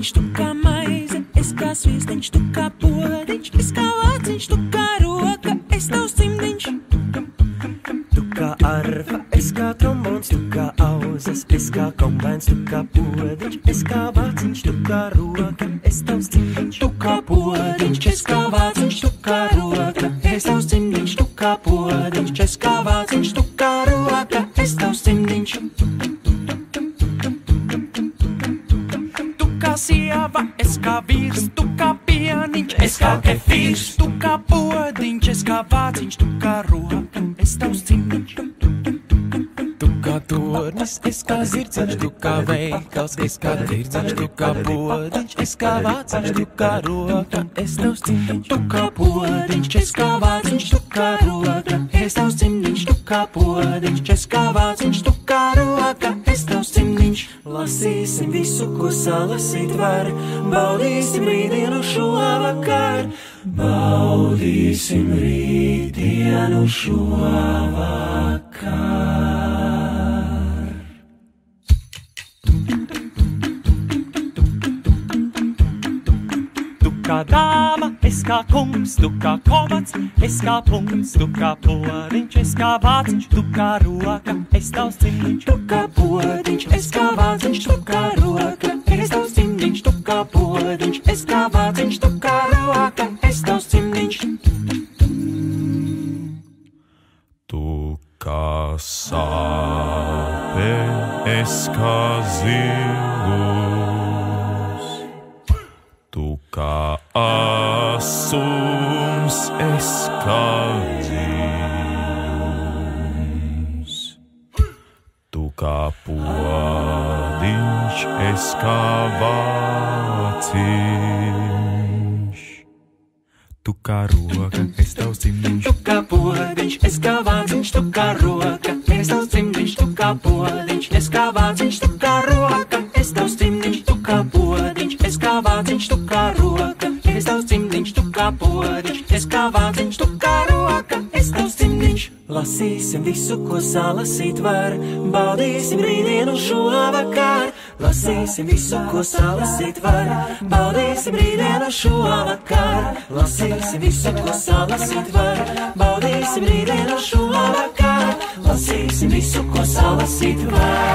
zīdiņš, tu kā maize, es kā svīstiņš, tu kā podiņš, es kā vāciņš, tu kā roka, es tavs cimdiņš. Tu kā arfa, es kā trombons, tu kā auzas, es kā kombēns, tu kā podiņš, es kā vāciņš, tu kā roka, es tavs cimdiņš. Tu kā podiņš, es kā vāciņš, tu kā roka, es tavs cimdiņš. Tu kā podiņš, es kā vāciņš, tu kā roka, es tavs cimdiņš. Tu kā sieva, es kā vīrs, tu kā pieniņš, es kā kefīrs. Tu kā podiņš, es kā vāciņš, tu kā roka, es tavs cimdiņš. Tu kā tornis, es kā zirdziņš, tu kā veikals, es kā tirdziņš, tu kā podiņš, es kā vāciņš, tu kā roka, es tavs cimdiņš. Tu kā podiņš, es kā vāciņš, tu kā roka, es tavs cimdiņš. Tu kā podiņš, es kā vāciņš, tu kā roka, es tavs cimdiņš. Lasīsim visu, ko salasīt var, baudīsim rītdienu šovakar. Baudīsim rītdienu šovakar. Tu kā dāma, es kā kungs, tu kā komats, es kā punkts, tu kā podiņš, es kā vāciņš, tu kā roka, es tavs cimdiņš. Tu kā podiņš, es kā vāciņš, tu kā roka, es tavs cimdiņš. Tu kā podiņš, es kā vāciņš, tu kā roka, es tavs cimdiņš. Tu kā sāpe, es kā zilus. Tu kā asums, es kā dziļums. Tu kā podiņš, es kā vāciņš. Tu kā roka, es tavs cimdiņš. Tu kā podiņš, es kā vāciņš, tu kā roka, es tavs cimdiņš. Tu kā podiņš, es kā vāciņš, tu kā roka, es tavs cimdiņš. Tu kā podiņš, es kā vāciņš, tu kā roka, es tavs cimdiņš. Tu kā podiņš, es kā vāciņš, tu kā roka, es tavs cimdiņš. Lasīsim visu, ko salasīt var, baudīsim rītdienu šovakar. Lasīsim visu, ko salasīt var, baudīsim rītdienu šovakar. Lasīsim visu, ko salasīt var, baudīsim rītdienu šovakar. Lasīsim visu, ko salasīt var.